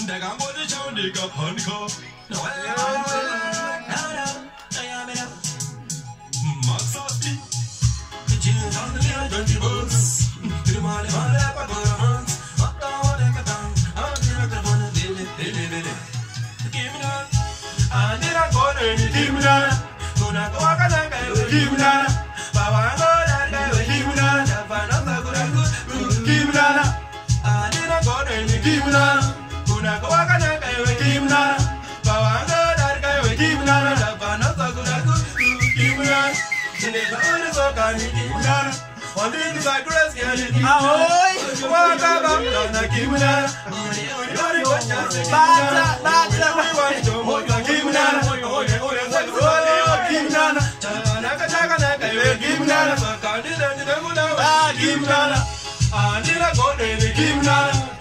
내가 먼저 쳐 네가 번거 막사비 지금 상대가 던지버스 그만해 말해 빠거라만 왔다 내가 당 아니라 저번에 데레데레 기분아 아니라 거는 기분아 누나 또 아까 나가요 기분아 바와 거라가요 기분아 잡아놨다 그라고 기분아 아니라 거는 기분아 누나 또 아까 나가요 기분아 바와 거라가요 기분아 잡아놨다 그라고 기분아 내가 어려서 가니 기분아 원빈 사그라스 야니 아오이 와가가 나 기분아 우리 원자스 바자 우리 좀 뭐가 기분아 오래 사그라스 기분아 나가 왜 기분아 가디는 누구나 아 기분아 아니라 거네 기분아